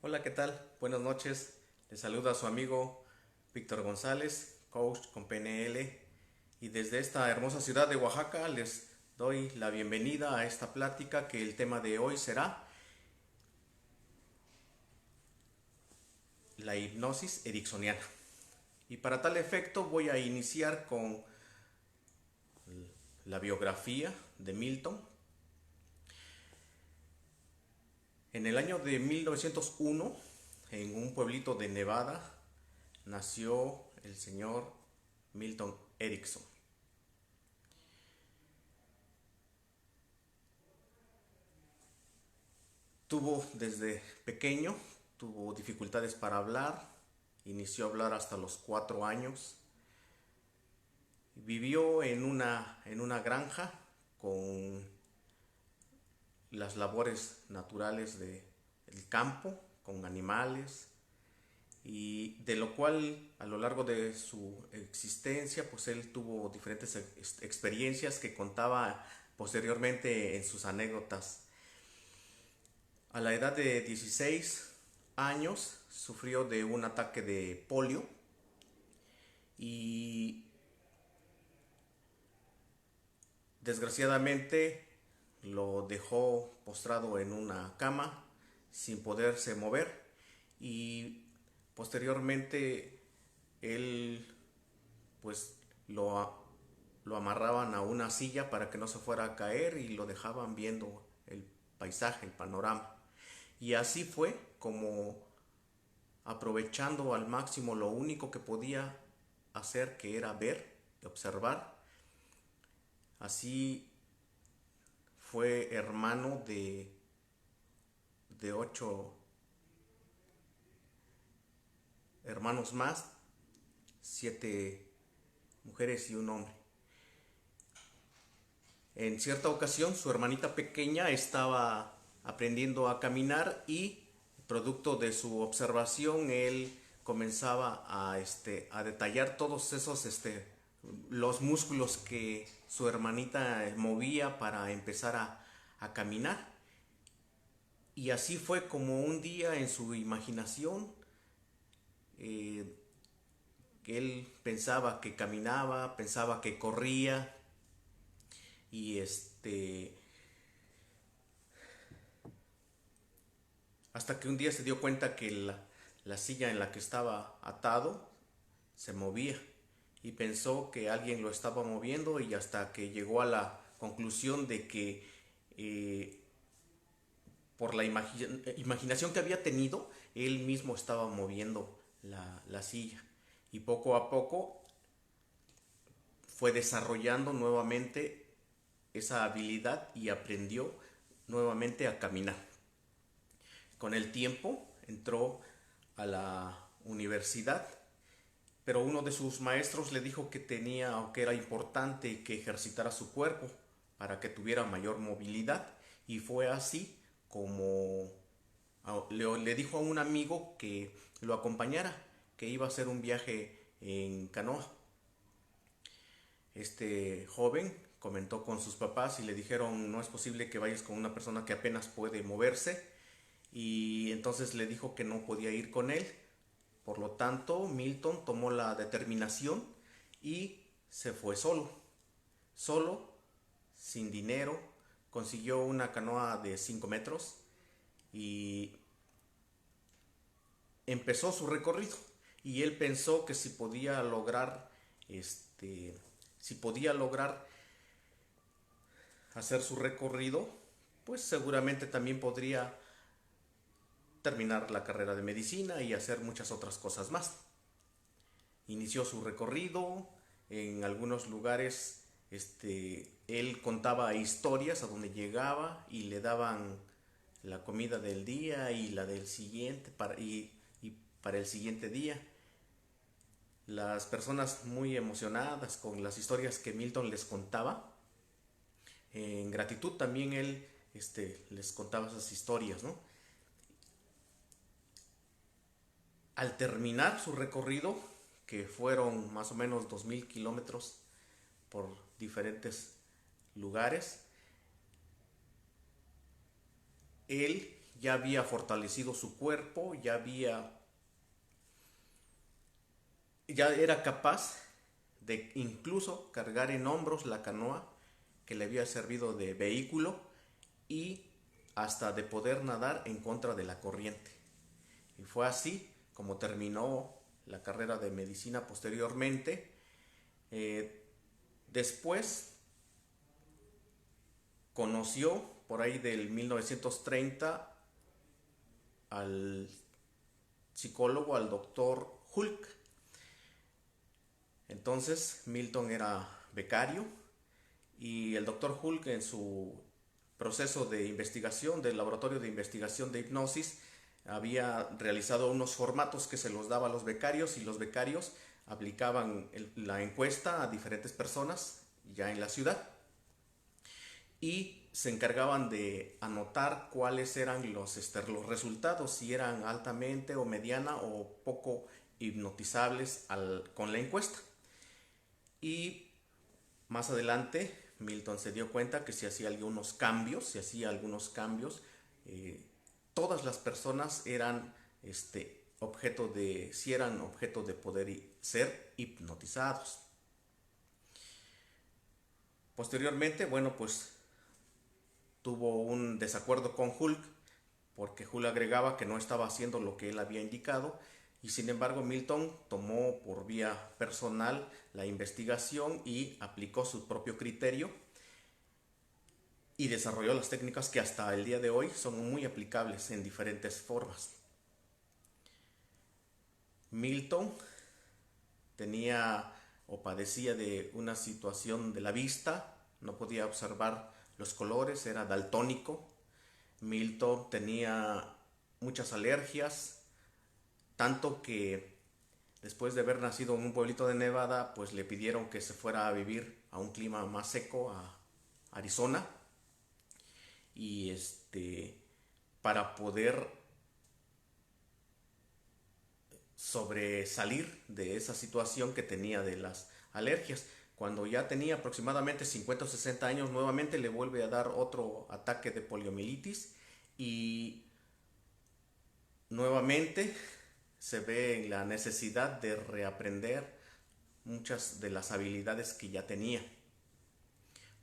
Hola, ¿qué tal? Buenas noches. Les saluda su amigo Víctor González, coach con PNL. Y desde esta hermosa ciudad de Oaxaca les doy la bienvenida a esta plática que el tema de hoy será la hipnosis ericksoniana. Y para tal efecto voy a iniciar con la biografía de Milton. En el año de 1901, en un pueblito de Nevada, nació el señor Milton Erickson. Tuvo desde pequeño, tuvo dificultades para hablar, inició a hablar hasta los 4 años. Vivió en una granja con las labores naturales del campo, con animales, y de lo cual a lo largo de su existencia pues él tuvo diferentes experiencias que contaba posteriormente en sus anécdotas. A la edad de 16 años sufrió de un ataque de polio y desgraciadamente lo dejó postrado en una cama sin poderse mover, y posteriormente él pues lo amarraban a una silla para que no se fuera a caer y lo dejaban viendo el paisaje, el panorama. Y así fue como, aprovechando al máximo lo único que podía hacer, que era ver y observar, así fue hermano de 8 hermanos más, 7 mujeres y un hombre. En cierta ocasión su hermanita pequeña estaba aprendiendo a caminar y producto de su observación él comenzaba a detallar todos esos los músculos que su hermanita movía para empezar a caminar. Y así fue como un día en su imaginación, eh, que él pensaba que caminaba, pensaba que corría, y hasta que un día se dio cuenta que la silla en la que estaba atado se movía, y pensó que alguien lo estaba moviendo, y hasta que llegó a la conclusión de que eh, por la imaginación que había tenido, él mismo estaba moviendo la silla. Y poco a poco fue desarrollando nuevamente esa habilidad y aprendió nuevamente a caminar. Con el tiempo entró a la universidad, pero uno de sus maestros le dijo que tenía o que era importante que ejercitara su cuerpo para que tuviera mayor movilidad, y fue así como le dijo a un amigo que lo acompañara, que iba a hacer un viaje en canoa. Este joven comentó con sus papás y le dijeron: no es posible que vayas con una persona que apenas puede moverse, y entonces le dijo que no podía ir con él. Por lo tanto, Milton tomó la determinación y se fue solo, sin dinero. Consiguió una canoa de 5 metros y empezó su recorrido. Y él pensó que si podía lograr hacer su recorrido, pues seguramente también podría terminar la carrera de medicina y hacer muchas otras cosas más. Inició su recorrido. En algunos lugares él contaba historias a donde llegaba y le daban la comida del día y la del siguiente y para el siguiente día. Las personas muy emocionadas con las historias que Milton les contaba, en gratitud también él les contaba esas historias, ¿no? Al terminar su recorrido, que fueron más o menos 2000 kilómetros por diferentes lugares, él ya había fortalecido su cuerpo, ya era capaz de incluso cargar en hombros la canoa que le había servido de vehículo y hasta de poder nadar en contra de la corriente. Y fue así como terminó la carrera de medicina posteriormente. Después conoció por ahí del 1930 al psicólogo, al doctor Hulk. Entonces Milton era becario y el doctor Hulk, en su proceso de investigación del laboratorio de investigación de hipnosis, había realizado unos formatos que se los daba a los becarios, y los becarios aplicaban la encuesta a diferentes personas ya en la ciudad y se encargaban de anotar cuáles eran los resultados, si eran altamente o mediana o poco hipnotizables con la encuesta. Y más adelante Milton se dio cuenta que si hacía algunos cambios, todas las personas eran si eran objeto de poder ser hipnotizados. Posteriormente, bueno, pues tuvo un desacuerdo con Hulk, porque Hulk agregaba que no estaba haciendo lo que él había indicado, y sin embargo Milton tomó por vía personal la investigación y aplicó su propio criterio y desarrolló las técnicas que hasta el día de hoy son muy aplicables en diferentes formas. Milton tenía o padecía de una situación de la vista, no podía observar los colores, era daltónico. Milton tenía muchas alergias, tanto que después de haber nacido en un pueblito de Nevada, pues le pidieron que se fuera a vivir a un clima más seco, a Arizona, y para poder sobresalir de esa situación que tenía de las alergias. Cuando ya tenía aproximadamente 50 o 60 años, nuevamente le vuelve a dar otro ataque de poliomielitis y nuevamente se ve en la necesidad de reaprender muchas de las habilidades que ya tenía.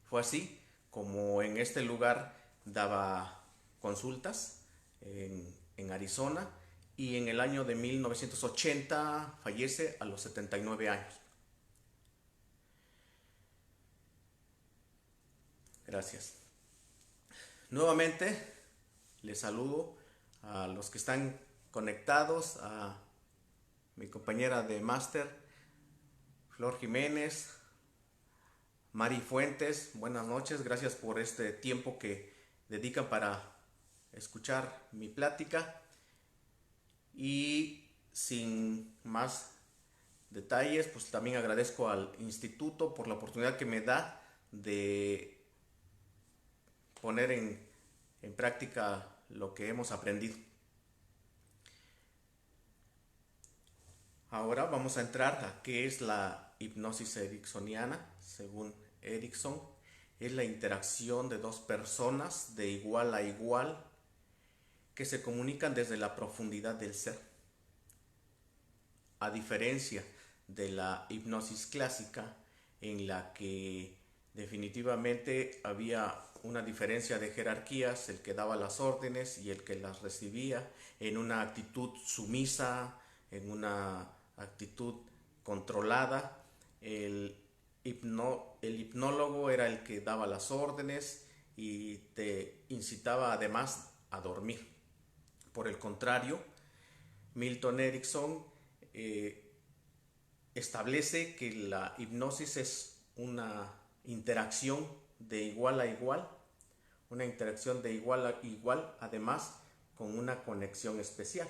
Fue así como en este lugar daba consultas en Arizona, y en el año de 1980 fallece a los 79 años. Gracias. Nuevamente les saludo a los que están conectados, a mi compañera de máster, Flor Jiménez, Mari Fuentes, buenas noches, gracias por este tiempo que dedican para escuchar mi plática. Y sin más detalles, pues también agradezco al instituto por la oportunidad que me da de poner en práctica lo que hemos aprendido. Ahora vamos a entrar a qué es la hipnosis ericksoniana. Según Erickson, es la interacción de dos personas de igual a igual que se comunican desde la profundidad del ser. A diferencia de la hipnosis clásica, en la que definitivamente había una diferencia de jerarquías, el que daba las órdenes y el que las recibía, en una actitud sumisa, en una actitud controlada. El hipnólogo era el que daba las órdenes y te incitaba además a dormir. Por el contrario, Milton Erickson establece que la hipnosis es una interacción de igual a igual, además con una conexión especial.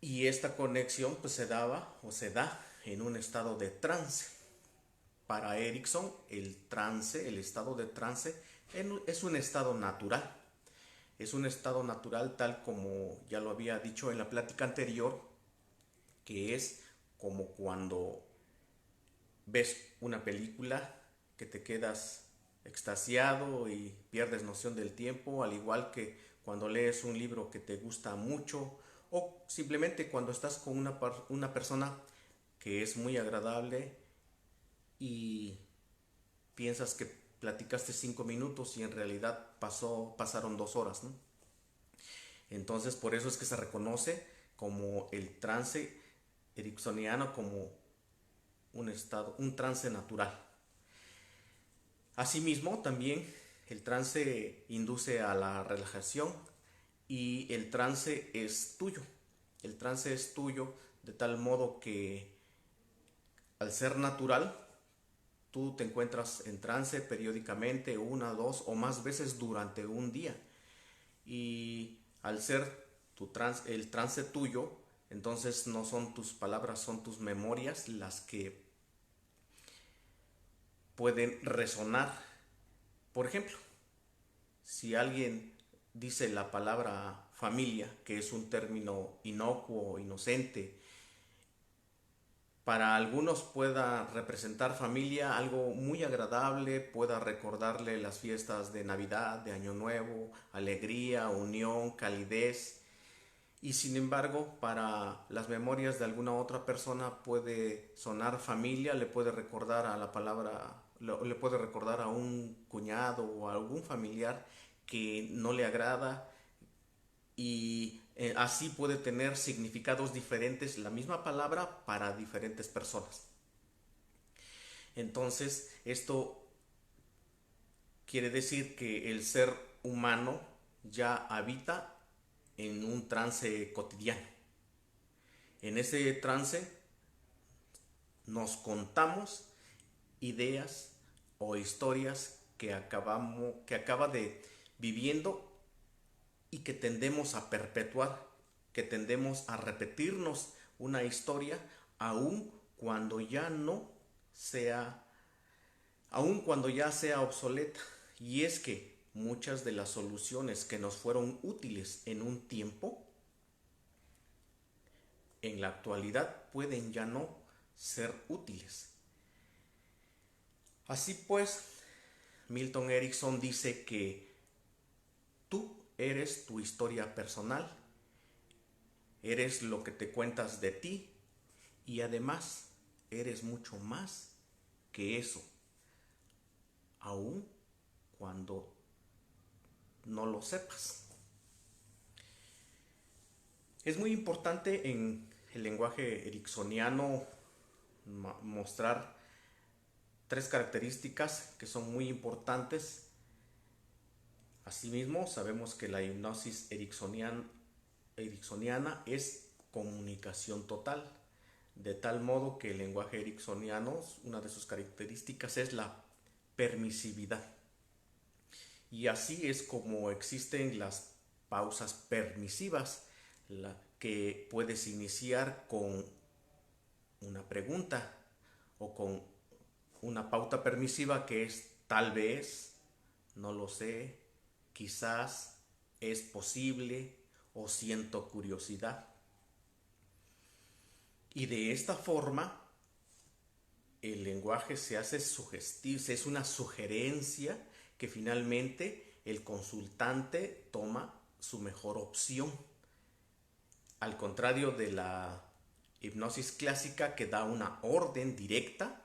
Y esta conexión pues se da en un estado de trance. Para Erickson, el estado de trance es un estado natural. Es un estado natural, tal como ya lo había dicho en la plática anterior, que es como cuando ves una película que te quedas extasiado y pierdes noción del tiempo, al igual que cuando lees un libro que te gusta mucho o simplemente cuando estás con una persona que es muy agradable y piensas que platicaste 5 minutos y en realidad pasaron 2 horas, ¿no? Entonces por eso es que se reconoce como el trance ericksoniano como un estado, un trance natural. Asimismo, también el trance induce a la relajación y el trance es tuyo. El trance es tuyo de tal modo que al ser natural, tú te encuentras en trance periódicamente una, dos o más veces durante un día. Y al ser el trance tuyo, entonces no son tus palabras, son tus memorias las que pueden resonar. Por ejemplo, si alguien dice la palabra familia, que es un término inocuo, inocente, para algunos pueda representar familia algo muy agradable, pueda recordarle las fiestas de Navidad, de Año Nuevo, alegría, unión, calidez. Y sin embargo, para las memorias de alguna otra persona puede sonar familia, le puede recordar a la palabra, le puede recordar a un cuñado o a algún familiar que no le agrada y así puede tener significados diferentes la misma palabra para diferentes personas. Entonces, esto quiere decir que el ser humano ya habita en un trance cotidiano. En ese trance nos contamos ideas o historias que acaba de viviendo y que tendemos a perpetuar, que tendemos a repetirnos una historia aun cuando ya no sea, aun cuando ya sea obsoleta. Y es que muchas de las soluciones que nos fueron útiles en un tiempo, en la actualidad pueden ya no ser útiles. Así pues, Milton Erickson dice que tú eres tu historia personal, eres lo que te cuentas de ti y además eres mucho más que eso, aun cuando no lo sepas. Es muy importante en el lenguaje ericksoniano mostrar 3 características que son muy importantes. Asimismo, sabemos que la hipnosis ericksoniana es comunicación total, de tal modo que el lenguaje ericksoniano, una de sus características es la permisividad. Y así es como existen las pausas permisivas, que puedes iniciar con una pregunta o con una pauta permisiva que es tal vez, no lo sé, quizás, es posible o siento curiosidad. Y de esta forma el lenguaje se hace sugestivo, es una sugerencia que finalmente el consultante toma su mejor opción. Al contrario de la hipnosis clásica que da una orden directa,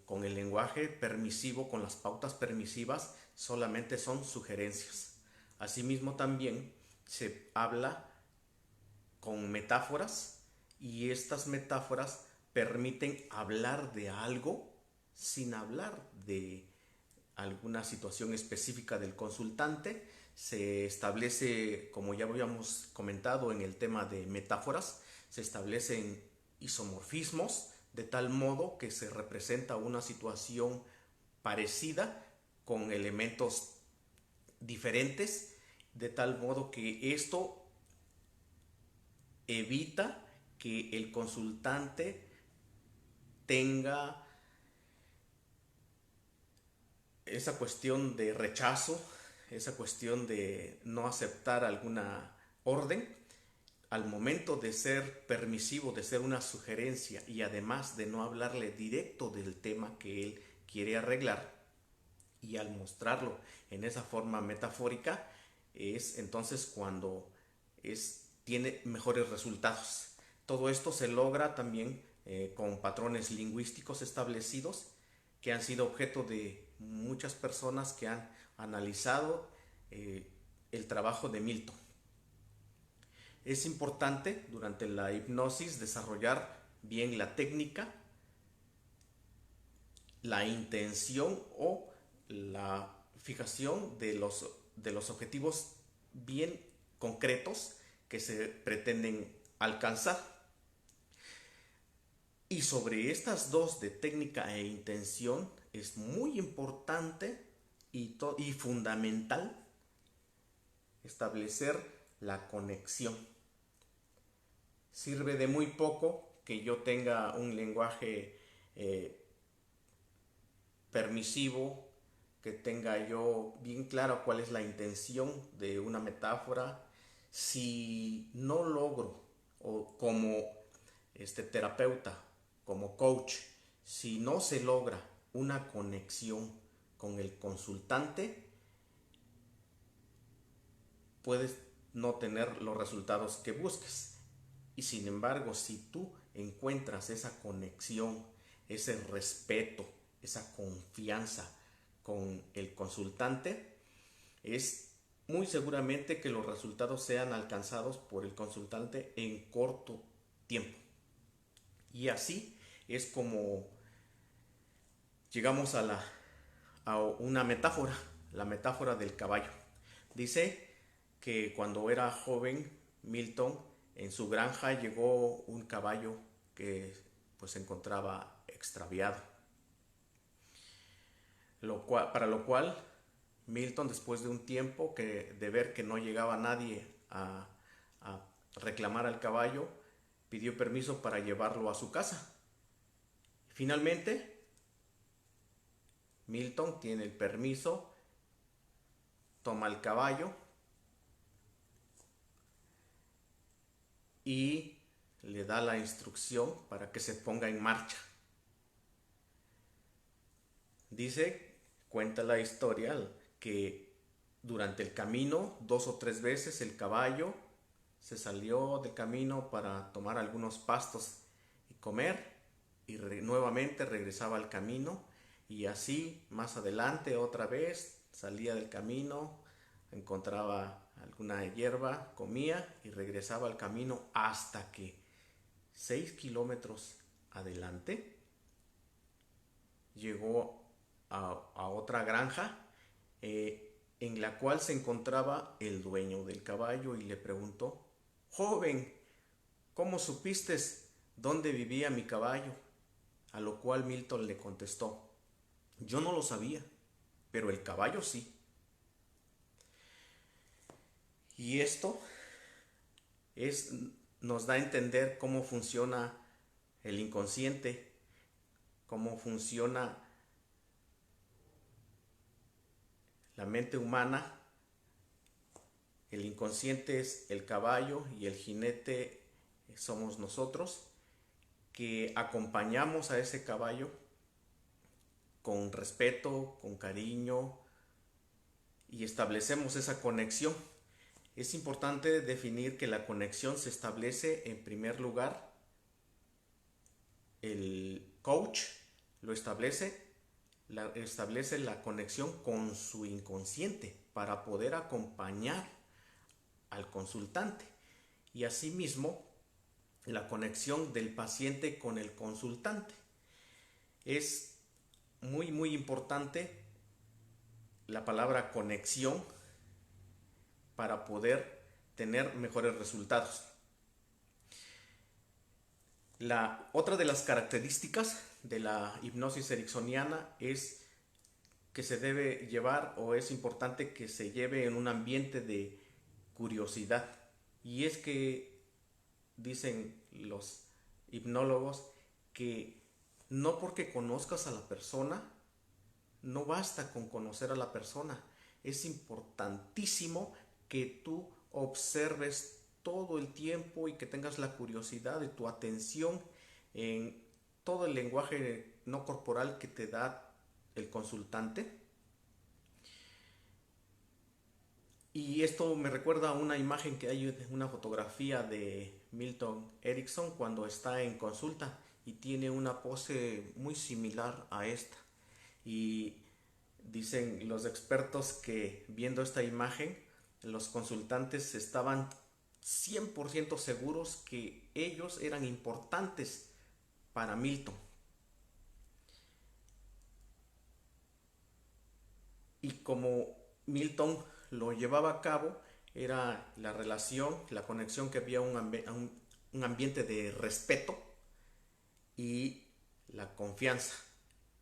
con el lenguaje permisivo, con las pautas permisivas, solamente son sugerencias. Asimismo también se habla con metáforas y estas metáforas permiten hablar de algo sin hablar de alguna situación específica del consultante. Se establece, como ya habíamos comentado en el tema de metáforas, se establecen isomorfismos de tal modo que se representa una situación parecida con elementos diferentes, de tal modo que esto evita que el consultante tenga esa cuestión de rechazo, esa cuestión de no aceptar alguna orden. Al momento de ser permisivo, de ser una sugerencia y además de no hablarle directo del tema que él quiere arreglar, Y al mostrarlo en esa forma metafórica es entonces cuando tiene mejores resultados. Todo esto se logra también con patrones lingüísticos establecidos que han sido objeto de muchas personas que han analizado el trabajo de Milton. Es importante durante la hipnosis desarrollar bien la técnica, la intención o la fijación de los objetivos bien concretos que se pretenden alcanzar. Y sobre estas dos de técnica e intención es muy importante y fundamental establecer la conexión. Sirve de muy poco que yo tenga un lenguaje permisivo, que tenga yo bien claro cuál es la intención de una metáfora, si no logro, o como terapeuta, como coach, si no se logra una conexión con el consultante, puedes no tener los resultados que busques. Y sin embargo, si tú encuentras esa conexión, ese respeto, esa confianza con el consultante, es muy seguramente que los resultados sean alcanzados por el consultante en corto tiempo. Y así es como llegamos a una metáfora, la metáfora del caballo. Dice que cuando era joven, Milton, en su granja llegó un caballo que pues se encontraba extraviado. Para lo cual Milton, después de un tiempo de ver que no llegaba nadie a reclamar al caballo, pidió permiso para llevarlo a su casa. Finalmente, Milton tiene el permiso, toma el caballo y le da la instrucción para que se ponga en marcha. Cuenta la historia que durante el camino 2 o 3 veces el caballo se salió del camino para tomar algunos pastos y comer, y nuevamente regresaba al camino, y así más adelante otra vez salía del camino, encontraba alguna hierba, comía y regresaba al camino hasta que 6 kilómetros adelante llegó a otra granja en la cual se encontraba el dueño del caballo, y le preguntó: joven, ¿cómo supiste dónde vivía mi caballo? A lo cual Milton le contestó: yo no lo sabía, pero el caballo sí. Y esto es, nos da a entender cómo funciona el inconsciente, cómo funciona la mente humana. El inconsciente es el caballo y el jinete somos nosotros, que acompañamos a ese caballo con respeto, con cariño, y establecemos esa conexión. Es importante definir que la conexión se establece en primer lugar, el coach lo establece la conexión con su inconsciente para poder acompañar al consultante, y asimismo la conexión del paciente con el consultante. Es muy importante la palabra conexión para poder tener mejores resultados. Otra de las características de la hipnosis ericksoniana es que se debe llevar, o es importante que se lleve, en un ambiente de curiosidad. Y es que dicen los hipnólogos que no porque conozcas a la persona, no basta con conocer a la persona. Es importantísimo que tú observes todo el tiempo y que tengas la curiosidad de tu atención en todo el lenguaje no corporal que te da el consultante, Y esto me recuerda a una imagen que hay, una fotografía de Milton Erickson cuando está en consulta y tiene una pose muy similar a esta. Y dicen los expertos que viendo esta imagen, los consultantes estaban 100% seguros que ellos eran importantes para Milton. Y como Milton lo llevaba a cabo, era la relación, la conexión, que había un ambiente de respeto y la confianza.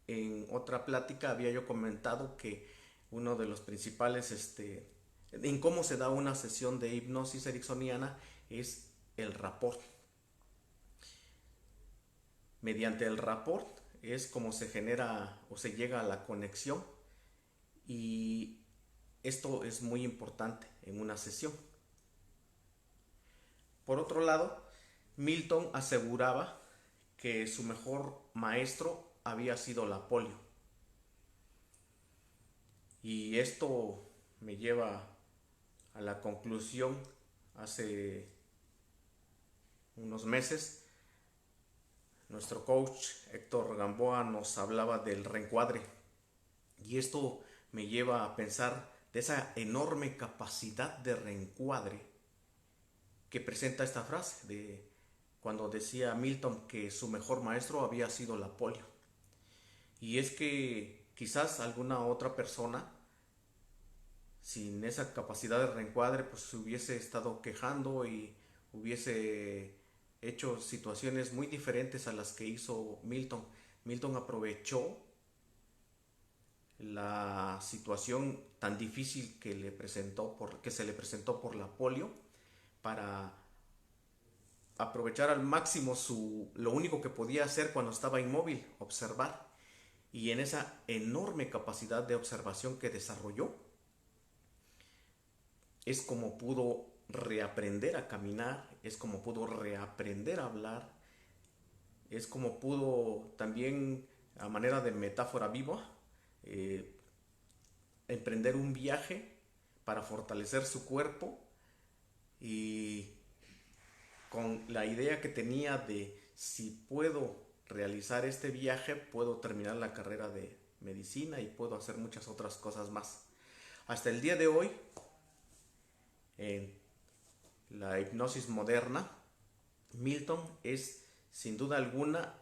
En otra plática había yo comentado que uno de los principales en cómo se da una sesión de hipnosis ericksoniana es el rapport. Mediante el rapport es como se genera o se llega a la conexión, y esto es muy importante en una sesión. Por otro lado, Milton aseguraba que su mejor maestro había sido la polio. Y esto me lleva a la conclusión. Hace unos meses, nuestro coach Héctor Gamboa nos hablaba del reencuadre. Y esto me lleva a pensar de esa enorme capacidad de reencuadre que presenta esta frase de cuando decía Milton que su mejor maestro había sido la polio. Y es que quizás alguna otra persona sin esa capacidad de reencuadre pues se hubiese estado quejando y hubiese hecho situaciones muy diferentes a las que hizo Milton. Milton aprovechó la situación tan difícil que se le presentó por la polio para aprovechar al máximo lo único que podía hacer cuando estaba inmóvil, observar. Y en esa enorme capacidad de observación que desarrolló, es como pudo reaprender a caminar, es como pudo reaprender a hablar, es como pudo también, a manera de metáfora viva, eh, emprender un viaje para fortalecer su cuerpo, y con la idea que tenía de si puedo realizar este viaje, puedo terminar la carrera de medicina y puedo hacer muchas otras cosas más. Hasta el día de hoy, en la hipnosis moderna, Milton es sin duda alguna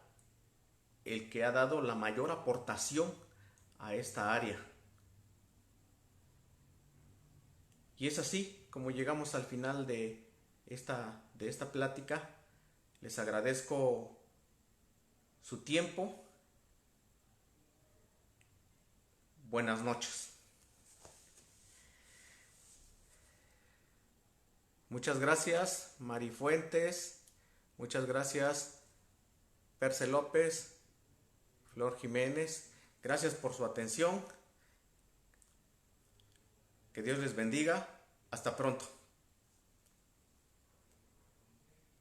el que ha dado la mayor aportación a esta área. Y es así como llegamos al final de esta plática. Les agradezco su tiempo. Buenas noches. Muchas gracias, Mari Fuentes. Muchas gracias, Perce López, Flor Jiménez. Gracias por su atención. Que Dios les bendiga. Hasta pronto.